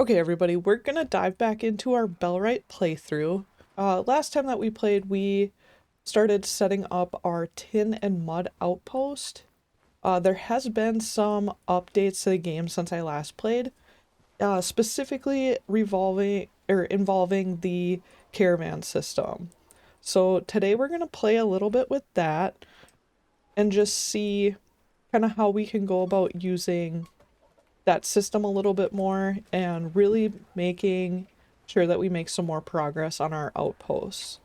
Okay, everybody, we're gonna dive back into our Bellwright playthrough. Last time that we played, we started setting up our tin and mud outpost. There has been some updates to the game since I last played, specifically involving the caravan system. So today we're gonna play a little bit with that and just see kind of how we can go about using that system a little bit more and really making sure that we make some more progress on our outposts.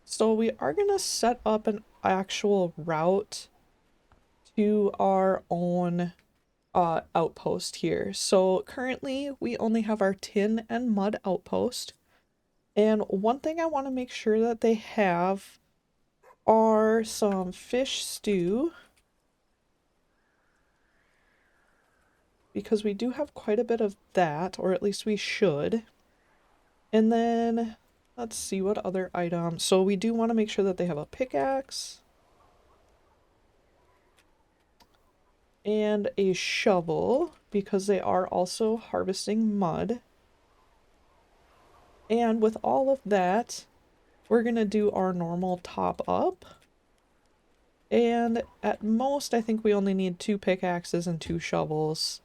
So we are going to set up an actual route to our own outpost here. So currently we only have our tin and mud outpost. And one thing I want to make sure that they have are some fish stew, because we do have quite a bit of that, or at least we should. And then let's see what other items. So we do want to make sure that they have a pickaxe and a shovel because they are also harvesting mud. And with all of that, we're going to do our normal top up. And at most, I think we only need 2 pickaxes and 2 shovels.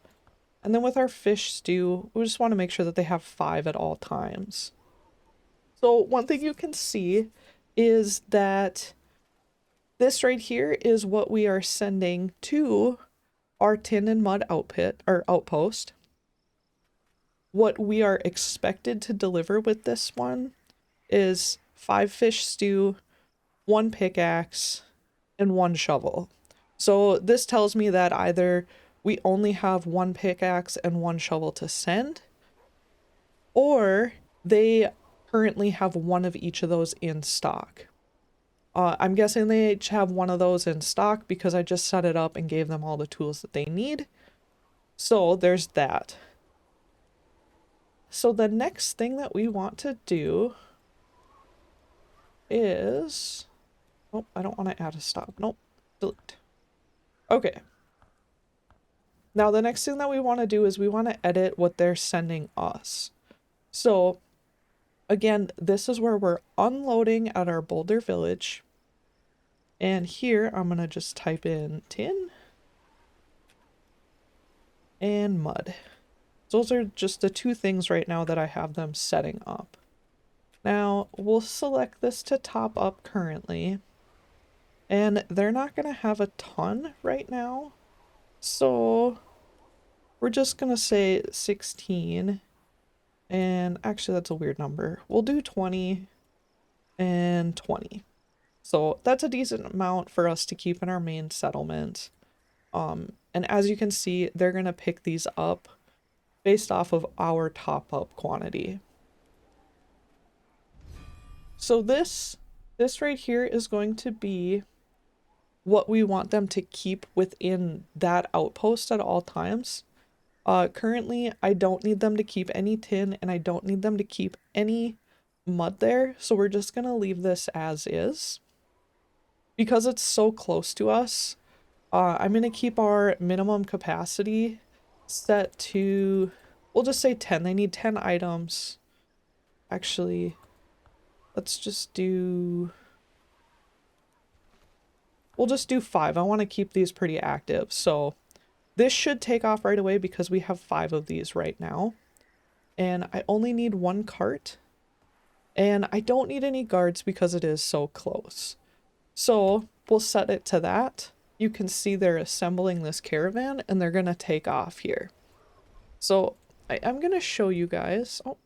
And then with our fish stew, we just want to make sure that they have 5 at all times. So one thing you can see is that this right here is what we are sending to our tin and mud outpost. What we are expected to deliver with this one is 5 fish stew, 1 pickaxe, and 1 shovel. So this tells me that either we only have 1 pickaxe and 1 shovel to send, or they currently have 1 of each of those in stock. I'm guessing they each have 1 of those in stock because I just set it up and gave them all the tools that they need. So there's that. So the next thing that we want to do is... Oh, I don't want to add a stop. Nope. Delete. Okay. Now the next thing that we want to do is we want to edit what they're sending us. So again, this is where we're unloading at our Boulder Village. And here I'm going to just type in tin and mud. Those are just the 2 things right now that I have them setting up. Now we'll select this to top up currently. And they're not going to have a ton right now. So we're just going to say 16. And actually that's a weird number. We'll do 20 and 20. So that's a decent amount for us to keep in our main settlement. And as you can see, they're going to pick these up based off of our top up quantity. So this right here is going to be what we want them to keep within that outpost at all times. Currently, I don't need them to keep any tin and I don't need them to keep any mud there. So we're just going to leave this as is. Because it's so close to us, I'm going to keep our minimum capacity set to, we'll just say 10. They need 10 items. Actually, let's just do, we'll just do 5. I want to keep these pretty active. So this should take off right away because we have 5 of these right now. And I only need 1 cart. And I don't need any guards because it is so close. So we'll set it to that. You can see they're assembling this caravan and they're going to take off here. So I'm going to show you guys. Oh,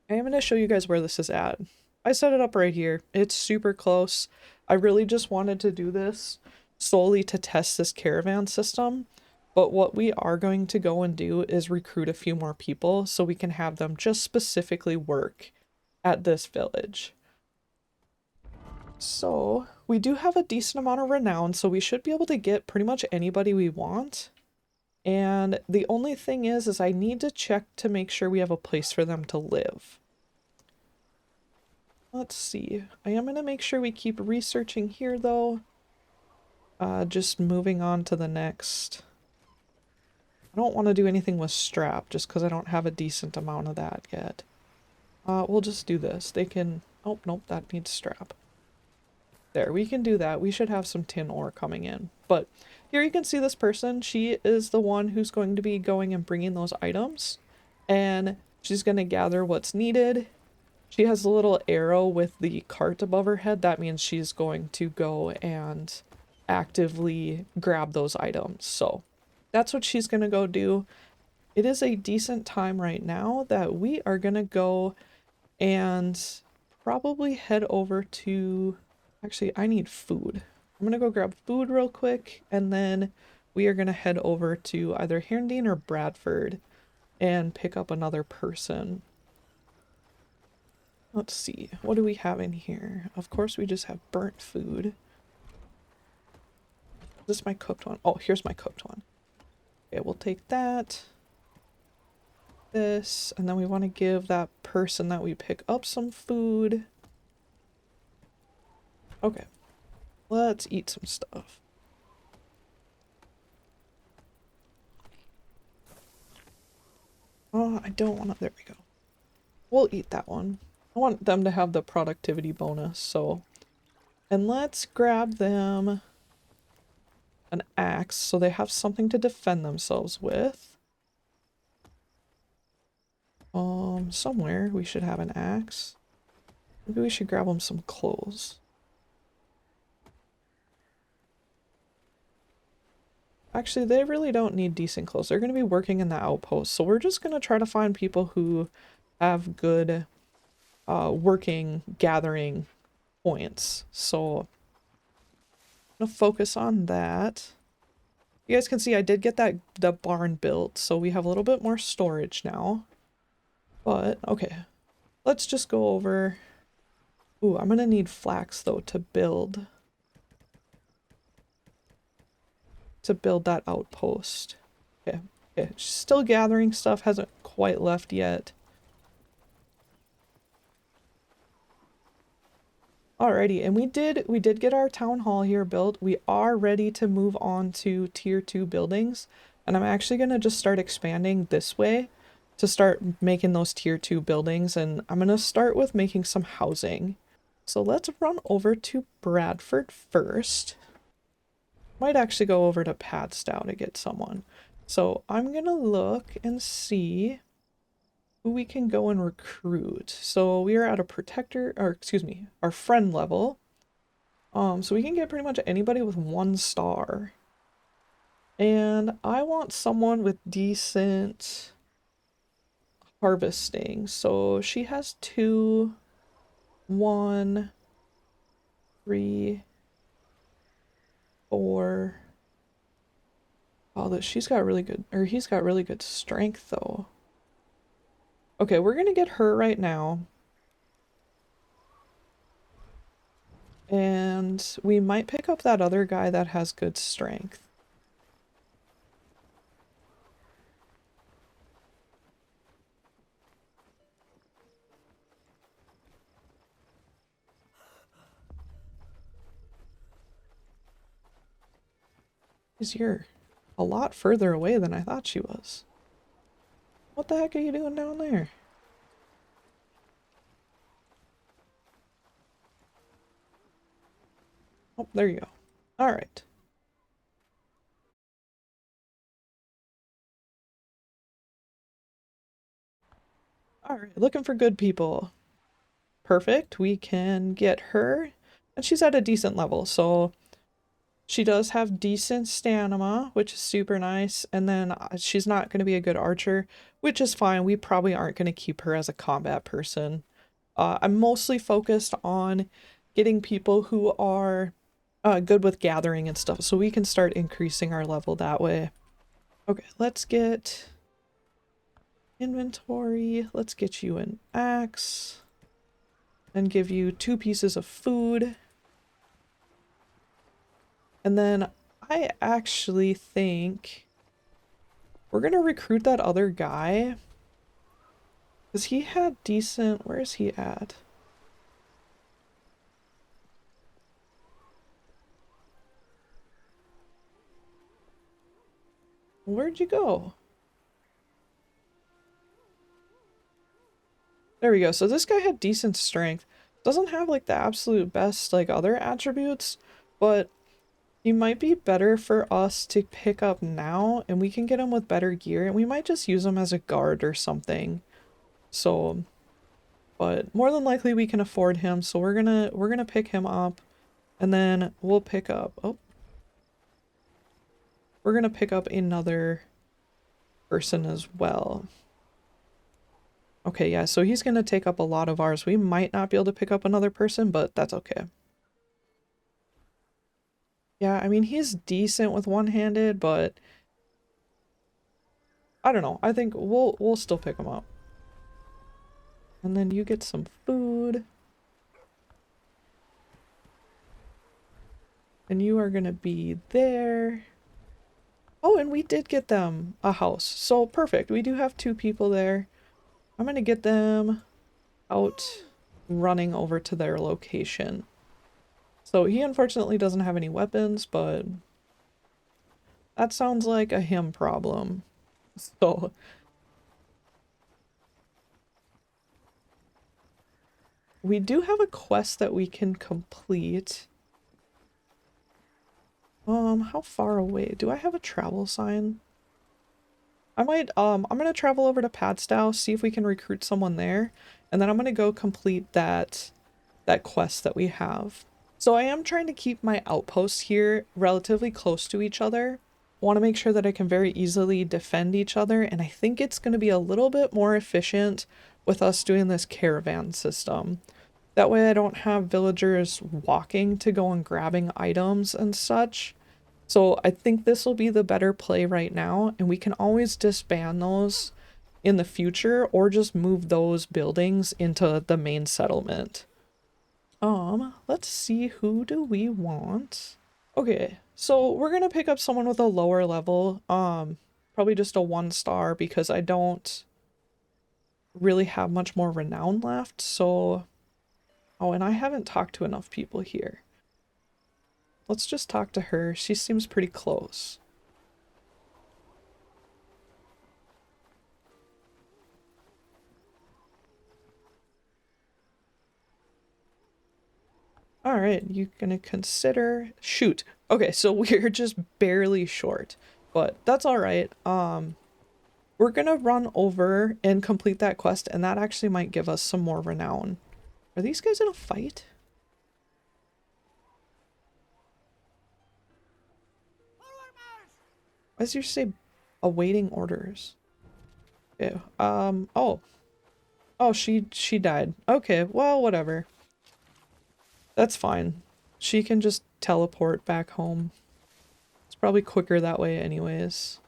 I am going to show you guys where this is at. I set it up right here. It's super close. I really just wanted to do this solely to test this caravan system. But what we are going to go and do is recruit a few more people so we can have them just specifically work at this village. So we do have a decent amount of renown, so we should be able to get pretty much anybody we want. And the only thing is I need to check to make sure we have a place for them to live. Let's see. I am gonna make sure we keep researching here though. Just moving on to the next. I don't want to do anything with strap just because I don't have a decent amount of that yet. We'll just do this. They can... Oh, nope, that needs strap. There, we can do that. We should have some tin ore coming in. But here you can see this person. She is the one who's going to be going and bringing those items. And she's going to gather what's needed. She has a little arrow with the cart above her head. That means she's going to go and actively grab those items. So that's what she's going to go do. It is a decent time right now that we are going to go and probably head over to... Actually, I need food. I'm going to go grab food real quick, and then we are going to head over to either Herndon or Bradford and pick up another person. Let's see, what do we have in here? Of course, we just have burnt food. Is this my cooked one? Oh, here's my cooked one. Okay, we'll take that. This, and then we want to give that person that we pick up some food. Okay, let's eat some stuff. Oh, I don't want to... There we go. We'll eat that one. I want them to have the productivity bonus, so... And let's grab them an axe so they have something to defend themselves with. Somewhere we should have an axe. Maybe we should grab them some clothes. Actually, they really don't need decent clothes. They're going to be working in the outpost, so we're just going to try to find people who have good working, gathering points. So I'm going to focus on that. You guys can see I did get the barn built, so we have a little bit more storage now. But, okay. Let's just go over... Ooh, I'm going to need flax, though, to build that outpost. Okay, okay. Still gathering stuff, hasn't quite left yet. Alrighty, and we did get our town hall here built. We are ready to move on to tier 2 buildings, and I'm actually going to just start expanding this way to start making those tier 2 buildings, and I'm going to start with making some housing. So let's run over to Bradford first. Might actually go over to Padstow to get someone. So I'm going to look and see who we can go and recruit. So we are at a protector, or excuse me, our friend level. So we can get pretty much anybody with 1 star. And I want someone with decent harvesting. So she has 2, 1, 3, 4. Oh, she's got really good, or he's got really good strength though. Okay, we're gonna get her right now. And we might pick up that other guy that has good strength. Because you're a lot further away than I thought she was. What the heck are you doing down there? Oh, there you go. Alright. Alright, looking for good people. Perfect, we can get her. And she's at a decent level, so she does have decent stamina, which is super nice. And then she's not going to be a good archer, which is fine. We probably aren't going to keep her as a combat person. I'm mostly focused on getting people who are good with gathering and stuff, so we can start increasing our level that way. Okay, let's get inventory. Let's get you an axe and give you 2 pieces of food. And then I actually think we're gonna recruit that other guy because he had decent... Where is he at? Where'd you go? There we go. So this guy had decent strength. Doesn't have like the absolute best like other attributes, but he might be better for us to pick up now, and we can get him with better gear, and we might just use him as a guard or something. So, but more than likely we can afford him, so we're gonna pick him up, and then we'll pick up, oh, we're gonna pick up another person as well. Okay, yeah, so he's gonna take up a lot of ours. We might not be able to pick up another person, but that's okay. Yeah, I mean, he's decent with one-handed, but I don't know. I think we'll still pick him up. And then you get some food. And you are gonna be there. Oh, and we did get them a house. So perfect. We do have 2 people there. I'm gonna get them out running over to their location. So he unfortunately doesn't have any weapons, but that sounds like a him problem. So we do have a quest that we can complete. How far away? Do I have a travel sign? I might, I'm gonna travel over to Padstow, see if we can recruit someone there, and then I'm gonna go complete that quest that we have. So I am trying to keep my outposts here relatively close to each other. Want to make sure that I can very easily defend each other, and I think it's going to be a little bit more efficient with us doing this caravan system. That way I don't have villagers walking to go and grabbing items and such. So I think this will be the better play right now, and we can always disband those in the future or just move those buildings into the main settlement. Let's see, who do we want? Okay, so we're gonna pick up someone with a lower level, probably just a 1-star because I don't really have much more renown left, so... Oh, and I haven't talked to enough people here. Let's just talk to her. She seems pretty close. Alright, you gonna consider... Shoot! Okay, so we're just barely short, but that's alright. We're gonna run over and complete that quest, and that actually might give us some more renown. Are these guys in a fight? Why does yours say awaiting orders? Okay, oh. Oh, she died. Okay, well, whatever. That's fine. She can just teleport back home. It's probably quicker that way anyways.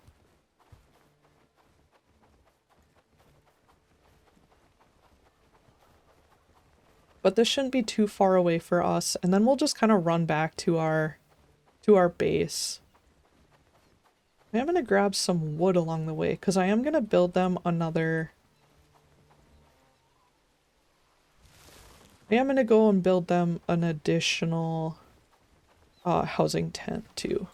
But this shouldn't be too far away for us, and then we'll just kind of run back to our base. I am gonna grab some wood along the way, because I am gonna build them another... I am gonna go and build them an additional housing tent too.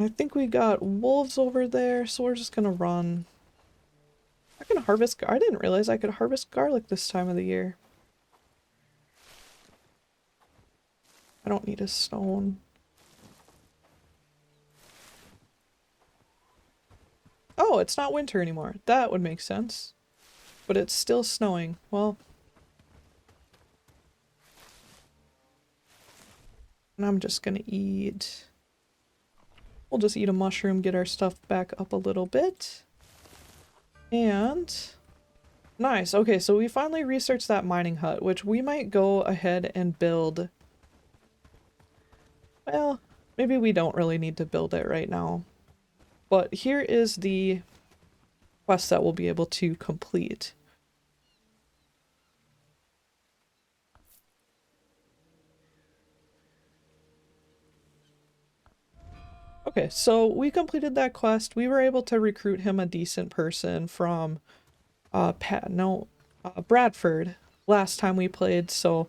I think we got wolves over there, so we're just gonna run. I can harvest. I didn't realize I could harvest garlic this time of the year. I don't need a stone. Oh, it's not winter anymore. That would make sense. But it's still snowing. Well. And I'm just gonna eat. We'll just eat a mushroom, get our stuff back up a little bit. And... Nice. Okay, so we finally researched that mining hut, which we might go ahead and build. Well, maybe we don't really need to build it right now. But here is the quest that we'll be able to complete. Okay, so we completed that quest. We were able to recruit him a decent person from Bradford, last time we played, so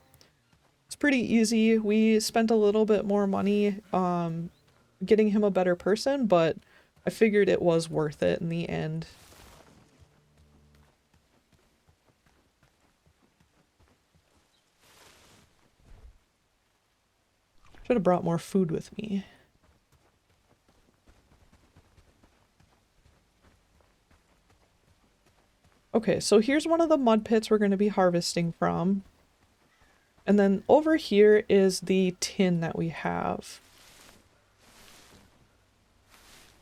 it's pretty easy. We spent a little bit more money getting him a better person, but I figured it was worth it in the end. Should have brought more food with me. Okay, so here's one of the mud pits we're going to be harvesting from. And then over here is the tin that we have.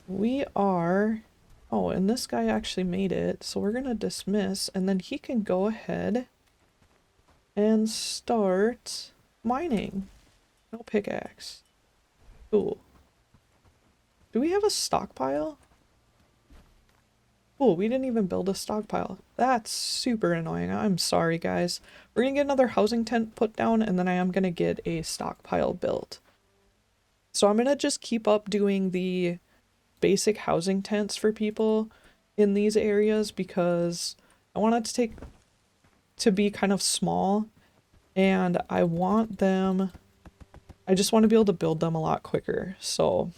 We are... Oh, and this guy actually made it, so we're going to dismiss, and then he can go ahead and start mining. No pickaxe. Cool. Do we have a stockpile? Oh, we didn't even build a stockpile. That's super annoying. I'm sorry, guys. We're gonna get another housing tent put down, and then I am gonna get a stockpile built. So I'm gonna just keep up doing the basic housing tents for people in these areas because I want it to be kind of small, and I want them... I just want to be able to build them a lot quicker. So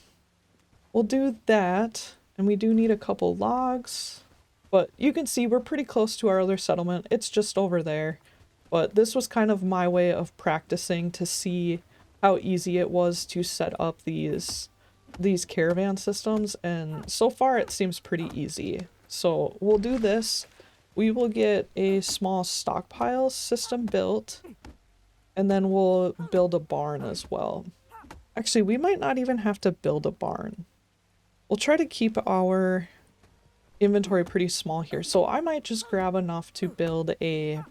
we'll do that. And we do need a couple logs, but you can see we're pretty close to our other settlement. It's just over there. But this was kind of my way of practicing to see how easy it was to set up these caravan systems, and so far it seems pretty easy. So we'll do this. We will get a small stockpile system built, and then we'll build a barn as well. Actually, we might not even have to build a barn. We'll try to keep our inventory pretty small here, so I might just grab enough to build a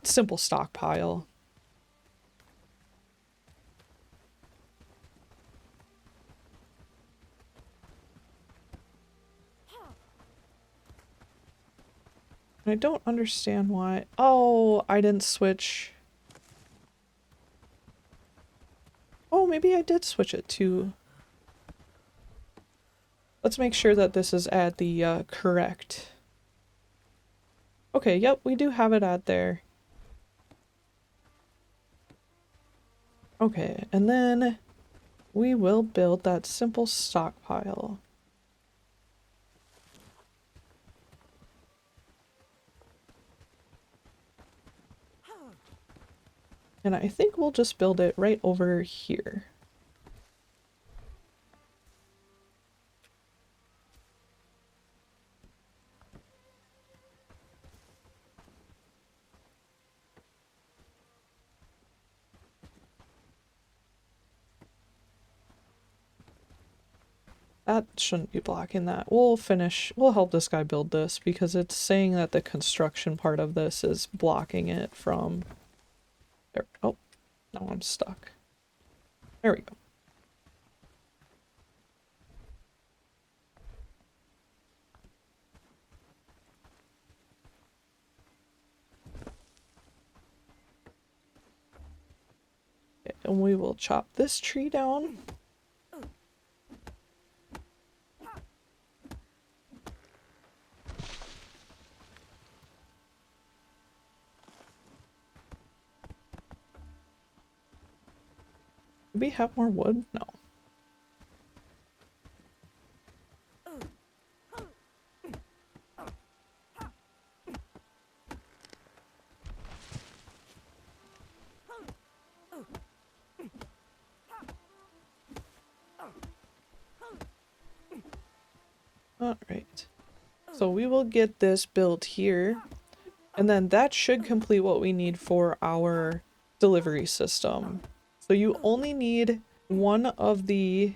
simple stockpile. I don't understand why... Oh, I didn't switch. Oh, maybe I did switch it to... Let's make sure that this is at the correct... Okay, yep, we do have it at there. Okay, and then we will build that simple stockpile. And I think we'll just build it right over here. That shouldn't be blocking that. We'll help this guy build this because it's saying that the construction part of this is blocking it from... There. Oh, now I'm stuck. There we go. Okay, and we will chop this tree down. Do we have more wood? No. Alright. So we will get this built here, and then that should complete what we need for our delivery system. So you only need one of the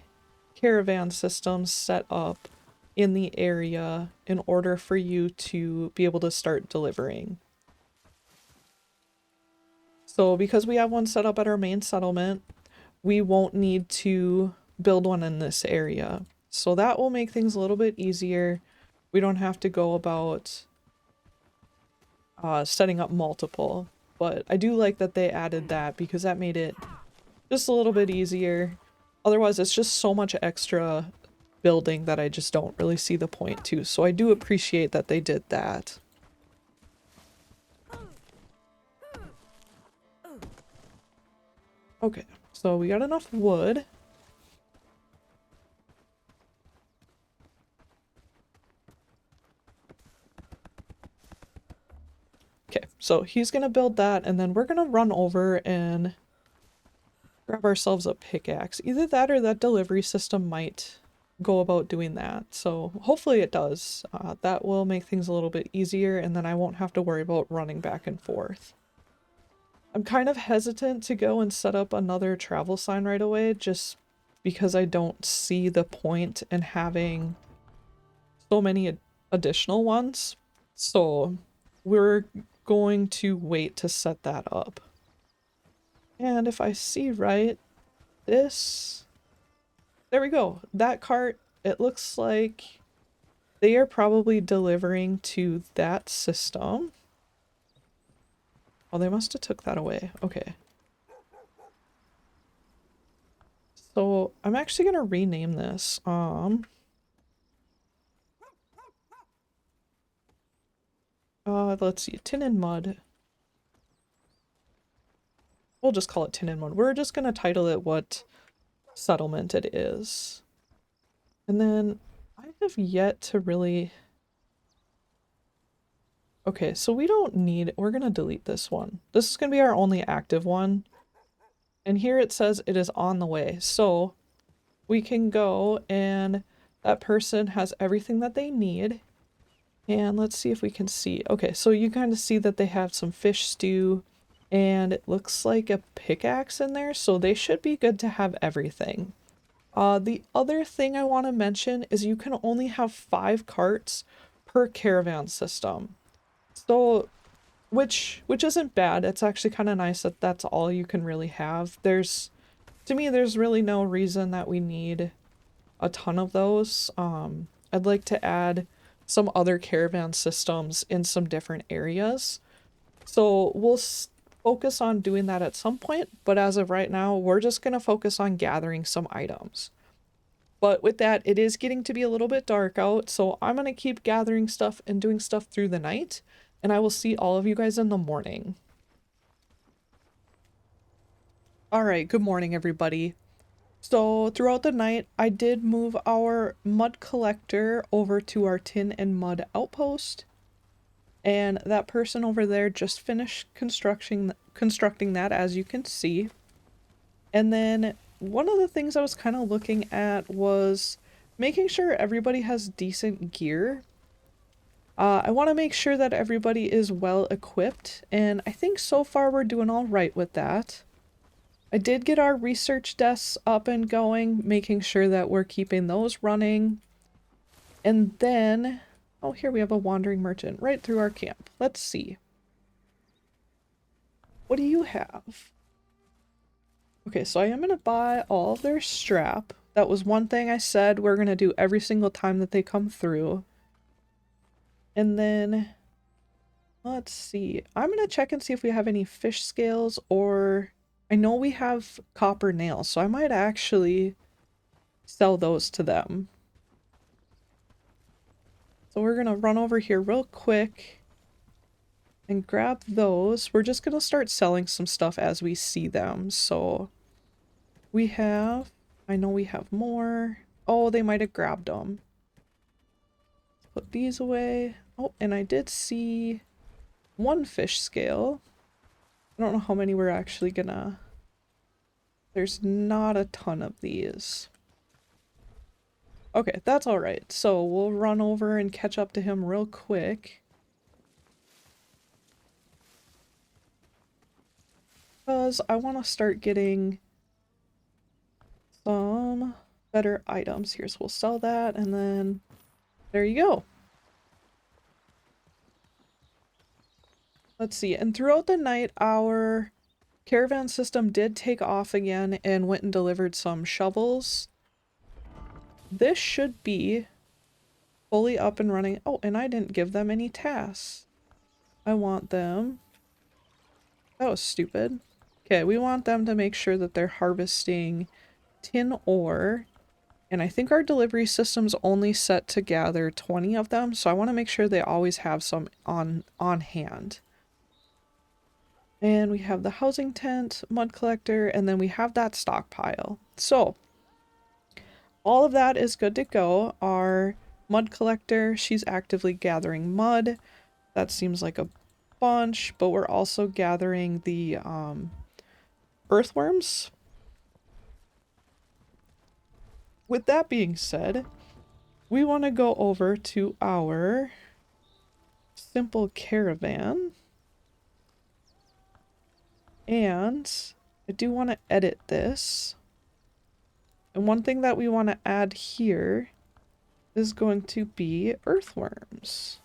caravan systems set up in the area in order for you to be able to start delivering. So because we have one set up at our main settlement, we won't need to build one in this area. So that will make things a little bit easier. We don't have to go about setting up multiple. But I do like that they added that because that made it just a little bit easier. Otherwise, it's just so much extra building that I just don't really see the point to. So I do appreciate that they did that. Okay, so we got enough wood. Okay, so he's gonna build that, and then we're gonna run over and grab ourselves a pickaxe. Either that or that delivery system might go about doing that. So hopefully it does. That will make things a little bit easier, and then I won't have to worry about running back and forth. I'm kind of hesitant to go and set up another travel sign right away, just because I don't see the point in having so many additional ones. So we're going to wait to set that up. And if I see right, there we go. That cart, it looks like they are probably delivering to that system. Oh, they must have took that away. Okay. So I'm actually gonna rename this. Let's see, Tin and Mud. We'll just call it Tin and Mud. We're just gonna title it what settlement it is. And then I have yet to really... Okay, so we don't need... We're gonna delete this one. This is gonna be our only active one. And here it says it is on the way. So we can go and that person has everything that they need. And let's see if we can see. Okay, so you kind of see that they have some fish stew and it looks like a pickaxe in there. So they should be good to have everything. The other thing I want to mention is you can only have 5 carts per caravan system. So, which isn't bad. It's actually kind of nice that that's all you can really have. To me, there's really no reason that we need a ton of those. I'd like to add some other caravan systems in some different areas. So we'll focus on doing that at some point, but as of right now, we're just going to focus on gathering some items. But with that, it is getting to be a little bit dark out, so I'm going to keep gathering stuff and doing stuff through the night, and I will see all of you guys in the morning. Alright, good morning everybody. So throughout the night, I did move our mud collector over to our tin and mud outpost. And that person over there just finished constructing that, as you can see. And then one of the things I was kind of looking at was making sure everybody has decent gear. I want to make sure that everybody is well equipped, and I think so far we're doing all right with that. I did get our research desks up and going, making sure that we're keeping those running. And then, oh, here we have a wandering merchant right through our camp. Let's see. What do you have? Okay, so I am going to buy all of their strap. That was one thing I said we're going to do every single time that they come through. And then, let's see. I'm going to check and see if we have any fish scales, or I know we have copper nails, so I might actually sell those to them. So we're going to run over here real quick and grab those. We're just going to start selling some stuff as we see them. So we have, I know we have more. Oh, they might have grabbed them. Put these away. Oh, and I did see one fish scale. I don't know how many we're actually gonna... There's not a ton of these. Okay, that's alright. So we'll run over and catch up to him real quick. Because I want to start getting some better items here. So we'll sell that, and then there you go. Let's see. And throughout the night, our caravan system did take off again and went and delivered some shovels. This should be fully up and running. Oh, and I didn't give them any tasks. I want them... That was stupid. Okay, we want them to make sure that they're harvesting tin ore. And I think our delivery system's only set to gather 20 of them, so I want to make sure they always have some on hand. And we have the housing tent, mud collector, and then we have that stockpile. So all of that is good to go. Our mud collector, she's actively gathering mud. That seems like a bunch, but we're also gathering the earthworms. With that being said, we want to go over to our simple caravan. And I do want to edit this. And one thing that we want to add here is going to be earthworms.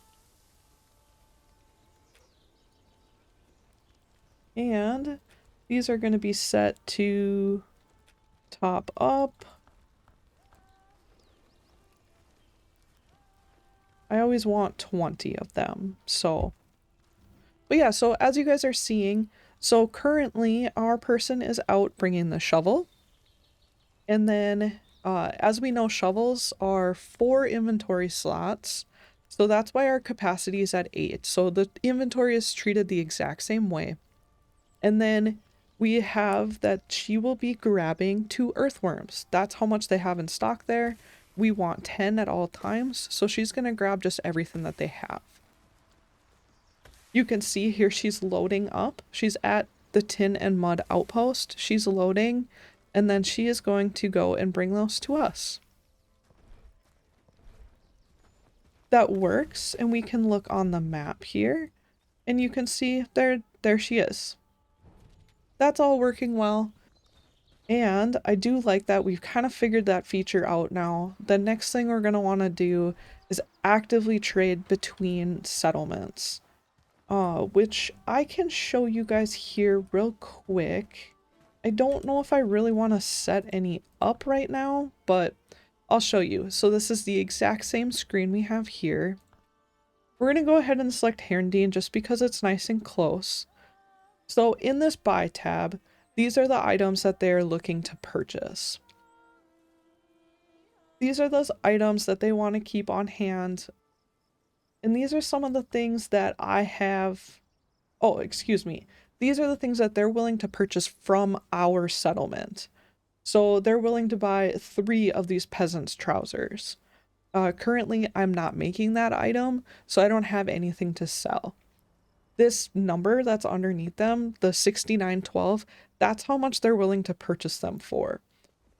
And these are going to be set to top up. I always want 20 of them, so. But yeah, so as you guys are seeing, so currently our person is out bringing the shovel. And then, as we know, shovels are 4 inventory slots. So that's why our capacity is at 8. So the inventory is treated the exact same way. And then we have that she will be grabbing 2 earthworms. That's how much they have in stock there. We want 10 at all times, so she's going to grab just everything that they have. You can see here she's loading up. She's at the tin and mud outpost. She's loading, and then she is going to go and bring those to us. That works, and we can look on the map here, and you can see there she is. That's all working well. And I do like that we've kind of figured that feature out now. The next thing we're going to want to do is actively trade between settlements, which I can show you guys here real quick. I don't know if I really want to set any up right now, but I'll show you. So this is the exact same screen we have here. We're going to go ahead and select Herndon just because it's nice and close. So in this buy tab, these are the items that they're looking to purchase. These are those items that they want to keep on hand. And these are some of the things that I have. Oh, excuse me. These are the things that they're willing to purchase from our settlement. So they're willing to buy 3 of these peasants' trousers. Currently, I'm not making that item, so I don't have anything to sell. This number that's underneath them, the 6912, that's how much they're willing to purchase them for.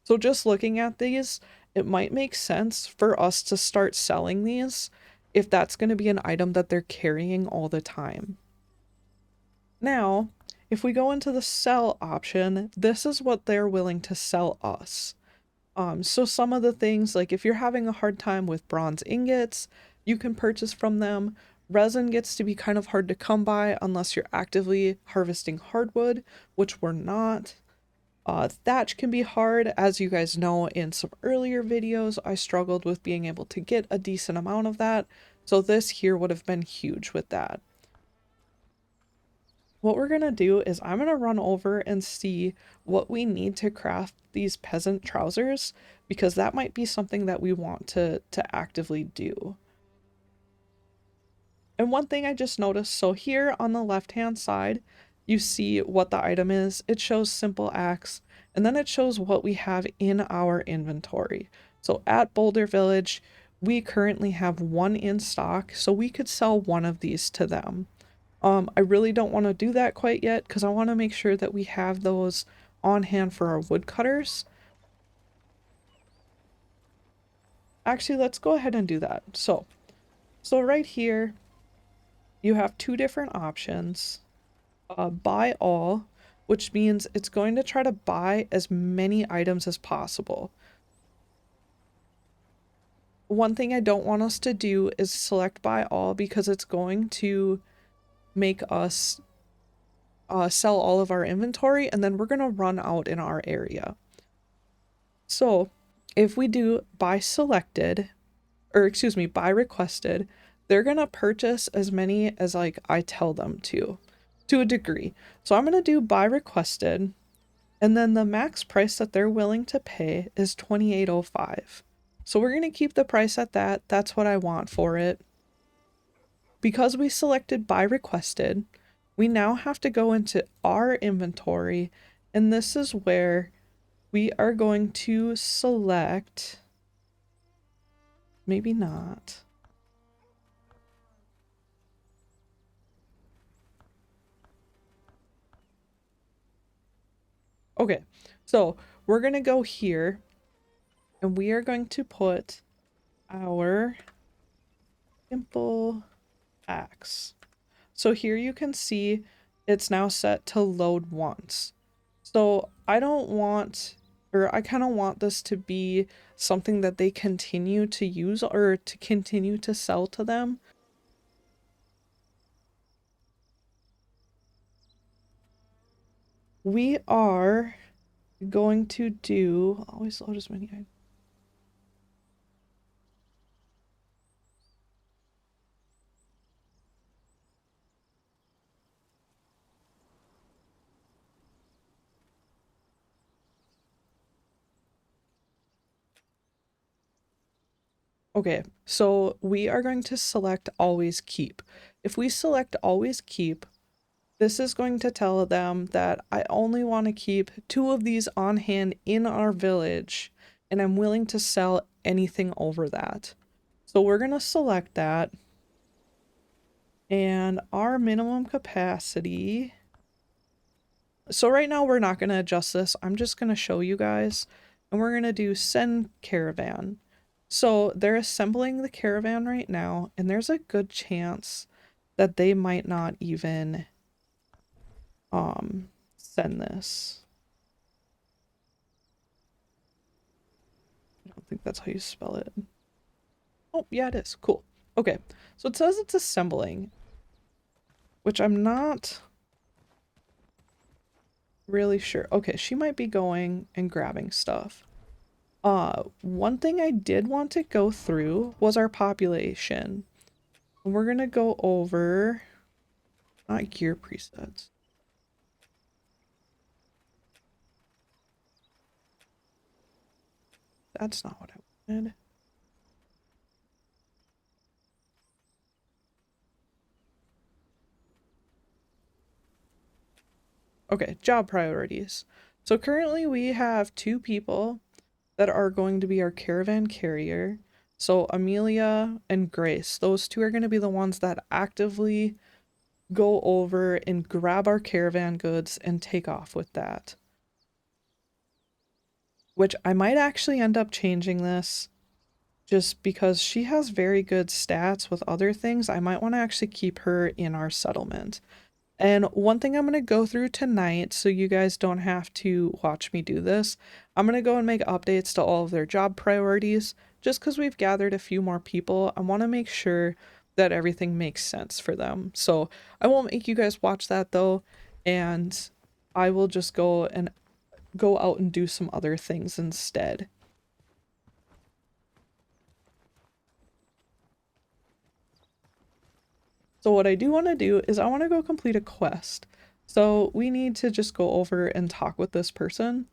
So just looking at these, it might make sense for us to start selling these if that's going to be an item that they're carrying all the time. Now, if we go into the sell option, this is what they're willing to sell us. So some of the things, like if you're having a hard time with bronze ingots, you can purchase from them. Resin gets to be kind of hard to come by unless you're actively harvesting hardwood, which we're not. Thatch can be hard. As you guys know, in some earlier videos, I struggled with being able to get a decent amount of that. So this here would have been huge with that. What we're going to do is I'm going to run over and see what we need to craft these peasant trousers, because that might be something that we want to actively do. And one thing I just noticed, so here on the left hand side, you see what the item is. It shows simple axe, and then it shows what we have in our inventory. So at Boulder Village, we currently have 1 in stock, so we could sell 1 of these to them. I really don't want to do that quite yet because I want to make sure that we have those on hand for our woodcutters. Actually, let's go ahead and do that. So right here, you have 2 different options. Buy all, which means it's going to try to buy as many items as possible. One thing I don't want us to do is select buy all because it's going to make us sell all of our inventory, and then we're going to run out in our area. So if we do buy selected, or excuse me, buy requested, they're going to purchase as many as like I tell them to a degree. So I'm going to do buy requested, and then the max price that they're willing to pay is $28.05. So we're going to keep the price at that. That's what I want for it. Because we selected buy requested, we now have to go into our inventory, and this is where we are going to select, maybe not. Okay, so we're going to go here and we are going to put our simple axe. So here you can see it's now set to load once. So I don't want, or I kind of want this to be something that they continue to use or to continue to sell to them. We are going to do, always load as many items. Okay, so we are going to select always keep. If we select always keep, this is going to tell them that I only want to keep 2 of these on hand in our village, and I'm willing to sell anything over that. So we're going to select that. And our minimum capacity. So right now we're not going to adjust this. I'm just going to show you guys. And we're going to do send caravan. So they're assembling the caravan right now, and there's a good chance that they might not even send this. I don't think that's how you spell it. Oh, yeah, it is. Cool. Okay, so it says it's assembling, which I'm not really sure. Okay, she might be going and grabbing stuff. One thing I did want to go through was our population. And we're gonna go over, not gear presets. That's not what I wanted. Okay, job priorities. So currently we have 2 people that are going to be our caravan carrier. So Amelia and Grace, those 2 are going to be the ones that actively go over and grab our caravan goods and take off with that. Which I might actually end up changing this just because she has very good stats with other things. I might want to actually keep her in our settlement. And one thing I'm going to go through tonight, so you guys don't have to watch me do this, I'm going to go and make updates to all of their job priorities. Just because we've gathered a few more people, I want to make sure that everything makes sense for them. So I won't make you guys watch that though, and I will just go out and do some other things instead. So what I do want to do is I want to go complete a quest. So we need to just go over and talk with this person.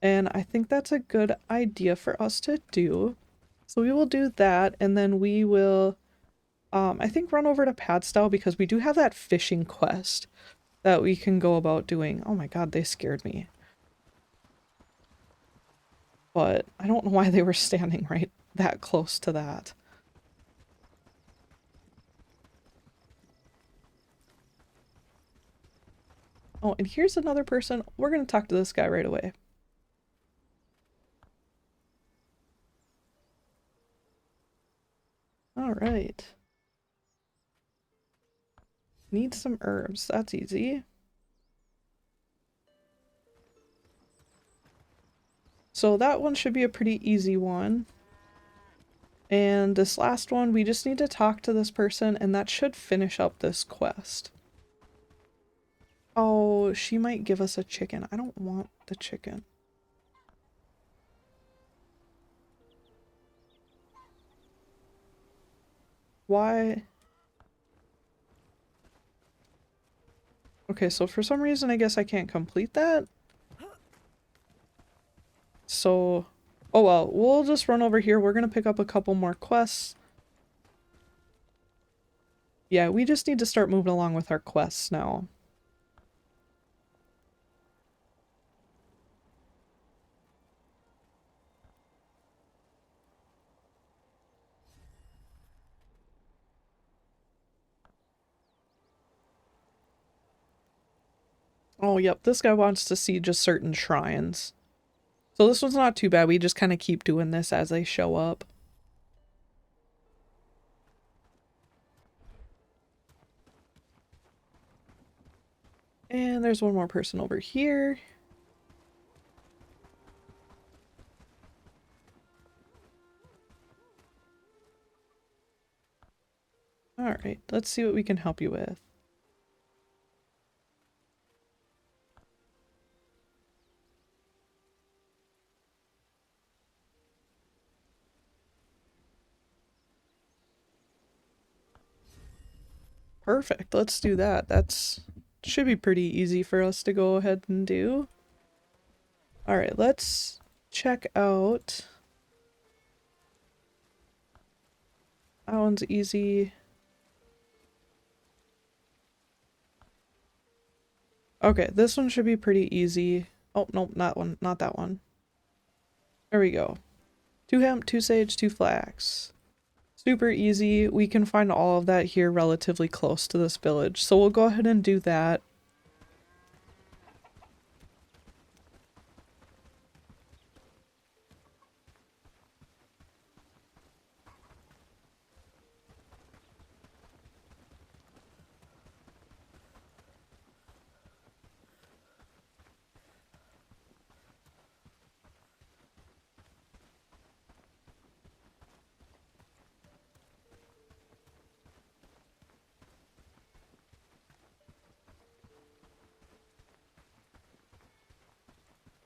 And I think that's a good idea for us to do. So we will do that, and then we will, I think, run over to Padstow because we do have that fishing quest that we can go about doing. Oh my god, they scared me. But I don't know why they were standing right that close to that. Oh, and here's another person. We're going to talk to this guy right away. All right. Need some herbs. That's easy. So that one should be a pretty easy one. And this last one, we just need to talk to this person, and that should finish up this quest. Oh, she might give us a chicken. I don't want the chicken. Why? Okay, so for some reason, I guess I can't complete that. So, oh well, we'll just run over here. We're gonna pick up a couple more quests. Yeah, we just need to start moving along with our quests now. Oh, yep, this guy wants to see just certain shrines. So this one's not too bad. We just kind of keep doing this as they show up. And there's one more person over here. Alright, let's see what we can help you with. Perfect, let's do that. That's should be pretty easy for us to go ahead and do. Alright, let's check out. That one's easy. Okay, this one should be pretty easy. Oh, nope, not one, not that one. There we go. 2 hemp, 2 sage, 2 flax. Super easy. We can find all of that here relatively close to this village. So we'll go ahead and do that.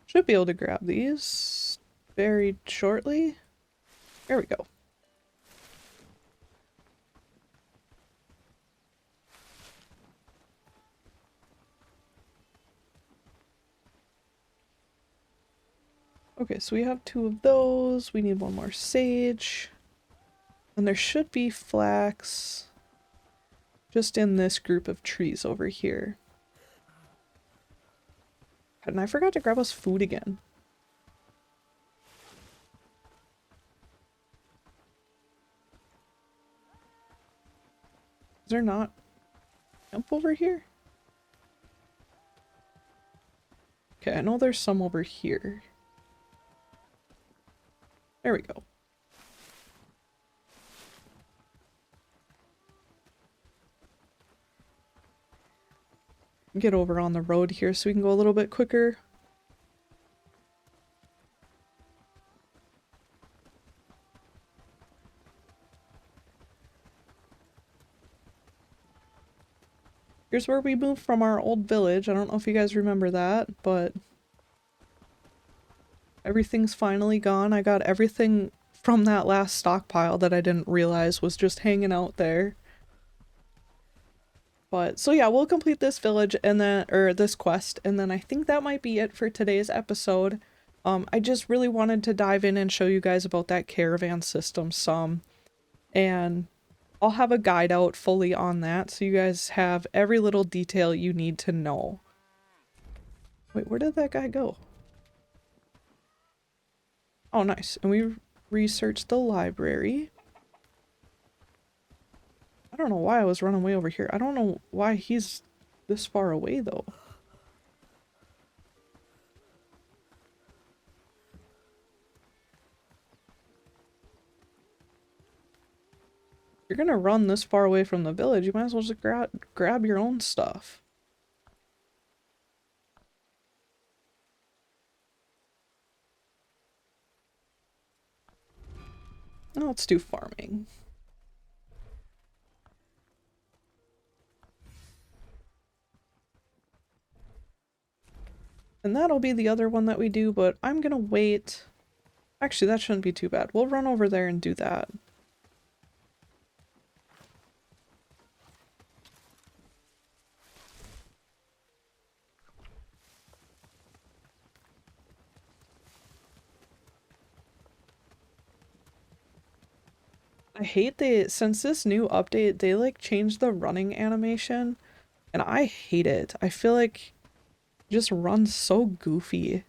Should be able to grab these very shortly. There we go. Okay, so we have 2 of those. We need 1 more sage. And there should be flax just in this group of trees over here. And I forgot to grab us food again. Is there not hemp over here? Okay, I know there's some over here. There we go. Get over on the road here so we can go a little bit quicker. Here's where we moved from our old village. I don't know if you guys remember that, but everything's finally gone. I got everything from that last stockpile that I didn't realize was just hanging out there. But, so yeah, we'll complete this village and then, or this quest, and then I think that might be it for today's episode. I just really wanted to dive in and show you guys about that caravan system some, and I'll have a guide out fully on that so you guys have every little detail you need to know. Wait, where did that guy go? Oh, nice. And we researched the library. I don't know why I was running way over here. I don't know why he's this far away though. You're gonna run this far away from the village, you might as well just grab your own stuff. Now let's do farming. And that'll be the other one that we do, but I'm gonna wait. Actually, that shouldn't be too bad. We'll run over there and do that. I hate since this new update, they like changed the running animation, and I hate it. I feel like it just runs so goofy.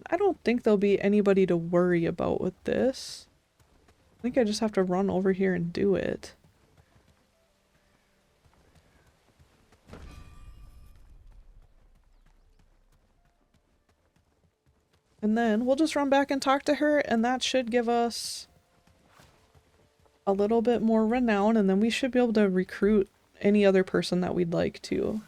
I I don't think there'll be anybody to worry about with this. I think I just have to run over here and do it. And then we'll just run back and talk to her, and that should give us a little bit more renown, and then we should be able to recruit any other person that we'd like to.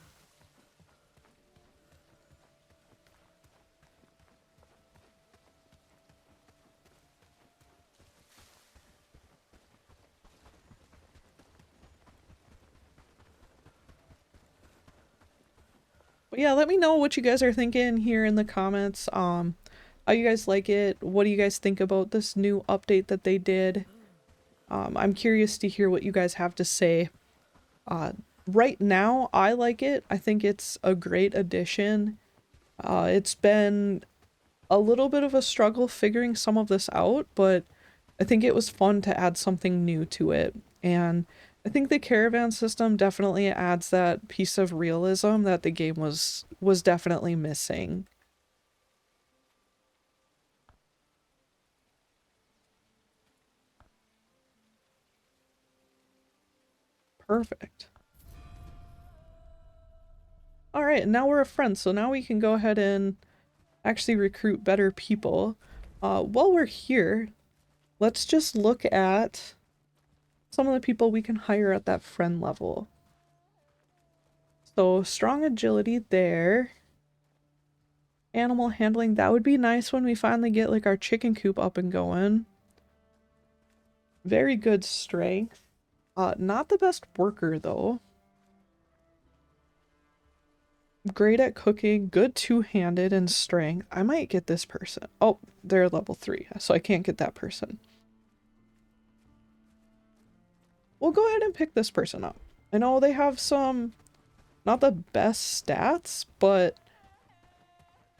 But yeah, let me know what you guys are thinking here in the comments. How you guys like it? What do you guys think about this new update that they did? I'm curious to hear what you guys have to say. Right now, I like it. I think it's a great addition. It's been a little bit of a struggle figuring some of this out, but I think it was fun to add something new to it. And I think the caravan system definitely adds that piece of realism that the game was definitely missing. Perfect. Alright, now we're a friend, so now we can go ahead and actually recruit better people. While we're here, let's just look at some of the people we can hire at that friend level. So, strong agility there. Animal handling, that would be nice when we finally get like our chicken coop up and going. Very good strength. Not the best worker though. Great at cooking, good two-handed and strength. I might get this person. Oh, they're level 3, so I can't get that person. We'll go ahead and pick this person up. I know they have some, not the best stats, but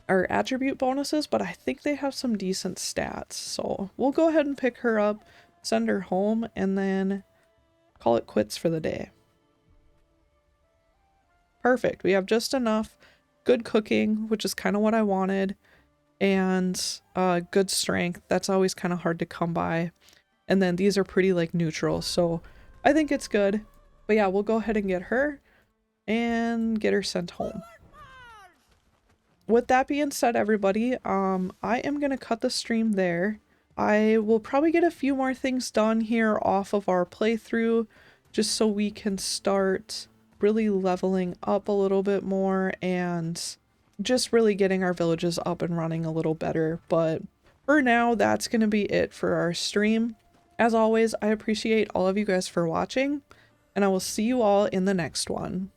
or attribute bonuses, but I think they have some decent stats. So we'll go ahead and pick her up, send her home, and then call it quits for the day. Perfect. We have just enough good cooking, which is kind of what I wanted, and good strength. That's always kind of hard to come by. And then these are pretty like neutral, so I think it's good. But yeah, we'll go ahead and get her and get her sent home. With that being said, everybody, I am gonna cut the stream there. I will probably get a few more things done here off of our playthrough, just so we can start really leveling up a little bit more and just really getting our villages up and running a little better. But for now, that's gonna be it for our stream. As always, I appreciate all of you guys for watching, and I will see you all in the next one.